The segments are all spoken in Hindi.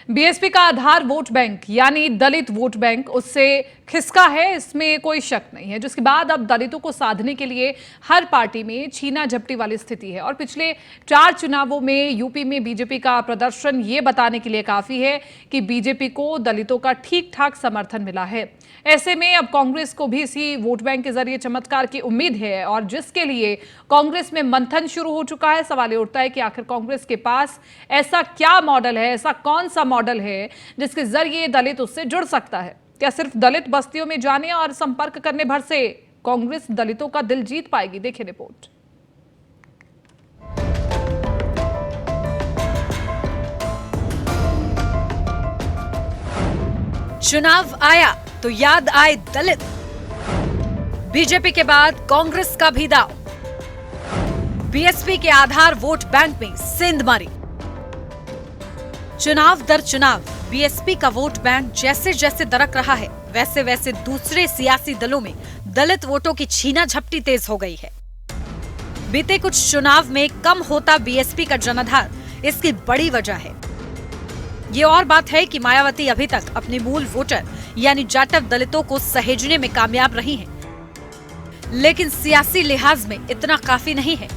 बीएसपी का आधार वोट बैंक यानी दलित वोट बैंक उससे खिसका है, इसमें कोई शक नहीं है। जिसके बाद अब दलितों को साधने के लिए हर पार्टी में छीना झपटी वाली स्थिति है और पिछले 4 चुनावों में यूपी में बीजेपी का प्रदर्शन ये बताने के लिए काफी है कि बीजेपी को दलितों का ठीक ठाक समर्थन मिला है। ऐसे में अब कांग्रेस को भी इसी वोट बैंक के जरिए चमत्कार की उम्मीद है और जिसके लिए कांग्रेस में मंथन शुरू हो चुका है। सवाल ये उठता है कि आखिर कांग्रेस के पास ऐसा क्या मॉडल है, ऐसा कौन सा मॉडल है जिसके जरिए दलित उससे जुड़ सकता है। क्या सिर्फ दलित बस्तियों में जाने और संपर्क करने भर से कांग्रेस दलितों का दिल जीत पाएगी? देखिए रिपोर्ट। चुनाव आया तो याद आए दलित। बीजेपी के बाद कांग्रेस का भी दांव। बीएसपी के आधार वोट बैंक में सेंधमारी। चुनाव दर चुनाव बीएसपी का वोट बैंक जैसे जैसे दरक रहा है, वैसे वैसे दूसरे सियासी दलों में दलित वोटों की छीना झपटी तेज हो गई है। बीते कुछ चुनाव में कम होता बीएसपी का जनाधार इसकी बड़ी वजह है। ये और बात है कि मायावती अभी तक अपने मूल वोटर यानी जाटव दलितों को सहेजने में कामयाब रही हैं, लेकिन सियासी लिहाज में इतना काफी नहीं है।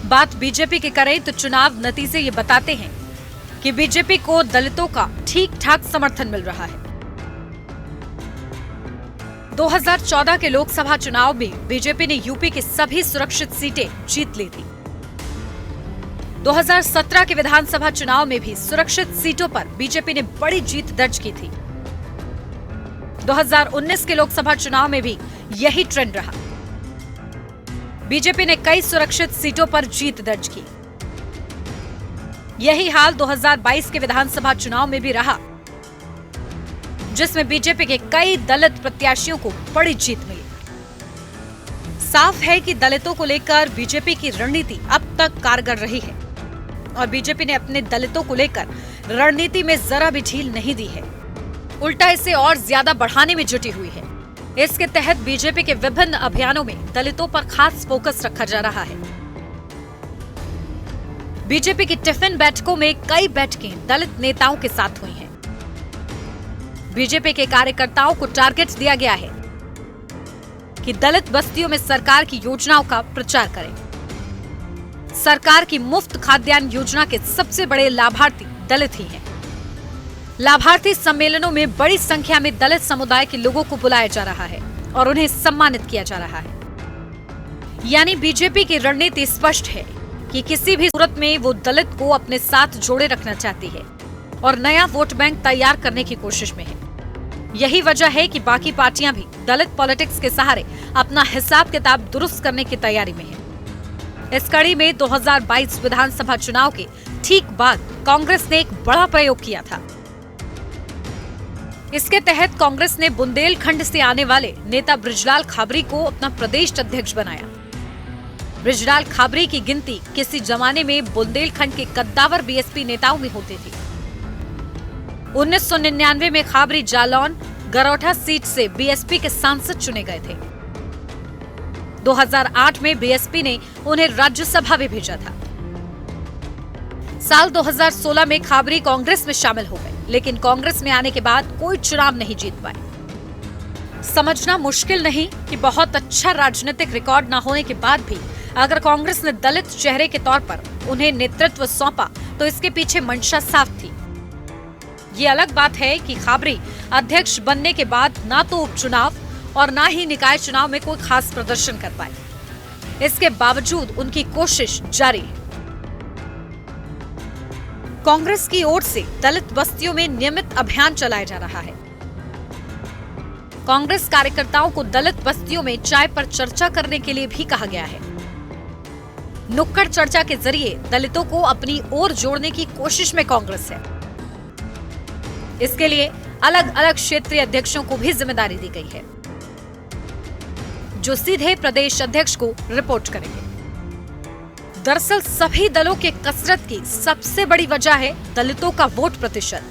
बात बीजेपी की करें तो चुनाव नतीजे ये बताते हैं कि बीजेपी को दलितों का ठीक ठाक समर्थन मिल रहा है। 2014 के लोकसभा चुनाव में बीजेपी ने यूपी की सभी सुरक्षित सीटें जीत ली थी। 2017 के विधानसभा चुनाव में भी सुरक्षित सीटों पर बीजेपी ने बड़ी जीत दर्ज की थी। 2019 के लोकसभा चुनाव में भी यही ट्रेंड रहा। बीजेपी ने कई सुरक्षित सीटों पर जीत दर्ज की। यही हाल 2022 के विधानसभा चुनाव में भी रहा, जिसमें बीजेपी के कई दलित प्रत्याशियों को बड़ी जीत मिली। साफ है कि दलितों को लेकर बीजेपी की रणनीति अब तक कारगर रही है और बीजेपी ने अपने दलितों को लेकर रणनीति में जरा भी ढील नहीं दी है, उल्टा इसे और ज्यादा बढ़ाने में जुटी हुई है। इसके तहत बीजेपी के विभिन्न अभियानों में दलितों पर खास फोकस रखा जा रहा है। बीजेपी की टिफिन बैठकों में कई बैठकें दलित नेताओं के साथ हुई हैं। बीजेपी के कार्यकर्ताओं को टारगेट दिया गया है कि दलित बस्तियों में सरकार की योजनाओं का प्रचार करें। सरकार की मुफ्त खाद्यान्न योजना के सबसे बड़े लाभार्थी दलित ही हैं। लाभार्थी सम्मेलनों में बड़ी संख्या में दलित समुदाय के लोगों को बुलाया जा रहा है और उन्हें सम्मानित किया जा रहा है। यानी बीजेपी की रणनीति स्पष्ट है कि किसी भी सूरत में वो दलित को अपने साथ जोड़े रखना चाहती है और नया वोट बैंक तैयार करने की कोशिश में है। यही वजह है कि बाकी पार्टियां भी दलित पॉलिटिक्स के सहारे अपना हिसाब किताब दुरुस्त करने की तैयारी में है। इस कड़ी में 2022 विधानसभा चुनाव के ठीक बाद कांग्रेस ने एक बड़ा प्रयोग किया था। इसके तहत कांग्रेस ने बुंदेलखंड से आने वाले नेता बृजलाल खाबरी को अपना प्रदेश अध्यक्ष बनाया। बृजलाल खाबरी की गिनती किसी जमाने में बुंदेलखंड के कद्दावर बीएसपी नेताओं में होती थी। 1999 में खाबरी जालौन गरौठा सीट से बीएसपी के सांसद चुने गए थे। 2008 में बीएसपी ने उन्हें राज्यसभा में भेजा था। साल 2016 में खाबरी कांग्रेस में शामिल हो गए, लेकिन कांग्रेस में आने के बाद कोई चुनाव नहीं जीत पाए। समझना मुश्किल नहीं कि बहुत अच्छा राजनीतिक रिकॉर्ड न होने के बाद भी अगर कांग्रेस ने दलित चेहरे के तौर पर उन्हें नेतृत्व सौंपा तो इसके पीछे मंशा साफ थी। ये अलग बात है कि खाबरी अध्यक्ष बनने के बाद ना तो उपचुनाव और ना ही निकाय चुनाव में कोई खास प्रदर्शन कर पाए। इसके बावजूद उनकी कोशिश जारी है। कांग्रेस की ओर से दलित बस्तियों में नियमित अभियान चलाया जा रहा है। कांग्रेस कार्यकर्ताओं को दलित बस्तियों में चाय पर चर्चा करने के लिए भी कहा गया है। नुक्कड़ चर्चा के जरिए दलितों को अपनी ओर जोड़ने की कोशिश में कांग्रेस है। इसके लिए अलग अलग क्षेत्रीय अध्यक्षों को भी जिम्मेदारी दी गई है, जो सीधे प्रदेश अध्यक्ष को रिपोर्ट करेंगे। दरअसल सभी दलों के कसरत की सबसे बड़ी वजह है दलितों का वोट प्रतिशत,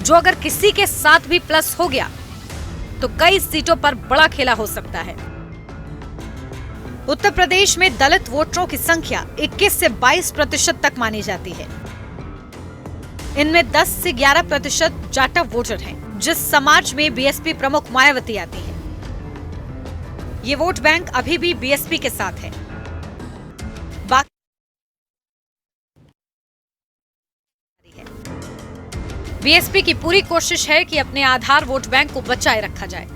जो अगर किसी के साथ भी प्लस हो गया तो कई सीटों पर बड़ा खेला हो सकता है। उत्तर प्रदेश में दलित वोटरों की संख्या 21 से 22% तक मानी जाती है। इनमें 10 से 11% जाटव वोटर हैं, जिस समाज में बीएसपी प्रमुख मायावती आती है। ये वोट बैंक अभी भी बीएसपी के साथ है। बीएसपी की पूरी कोशिश है कि अपने आधार वोट बैंक को बचाए रखा जाए।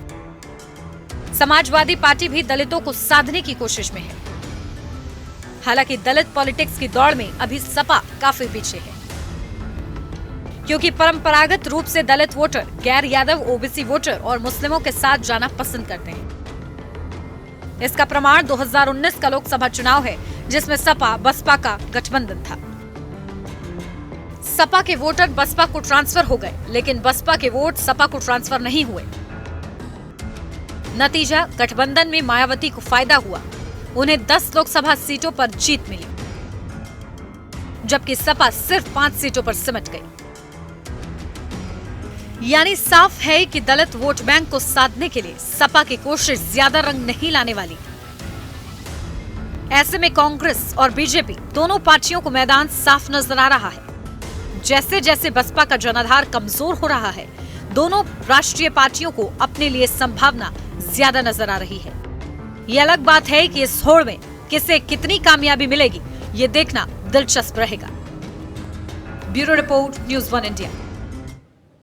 समाजवादी पार्टी भी दलितों को साधने की कोशिश में है। हालांकि दलित पॉलिटिक्स की दौड़ में अभी सपा काफी पीछे है, क्योंकि परंपरागत रूप से दलित वोटर गैर यादव, ओबीसी वोटर और मुस्लिमों के साथ जाना पसंद करते हैं। इसका प्रमाण 2019 का लोकसभा चुनाव है, जिसमें सपा बसपा का गठबंधन था। सपा के वोटर बसपा को ट्रांसफर हो गए, लेकिन बसपा के वोट सपा को ट्रांसफर नहीं हुए। नतीजा, गठबंधन में मायावती को फायदा हुआ। उन्हें 10 लोकसभा सीटों पर जीत मिली, जबकि सपा सिर्फ 5 सीटों पर सिमट गई। यानी साफ है कि दलित वोट बैंक को साधने के लिए सपा की कोशिश ज्यादा रंग नहीं लाने वाली। ऐसे में कांग्रेस और बीजेपी दोनों पार्टियों को मैदान साफ नजर आ रहा है। जैसे जैसे बसपा का जनाधार कमजोर हो रहा है, दोनों राष्ट्रीय पार्टियों को अपने लिए संभावना ज्यादा नजर आ रही है। ये अलग बात है कि इस होड़ में किसे कितनी कामयाबी मिलेगी, ये देखना दिलचस्प रहेगा। Bureau report, news 1 India.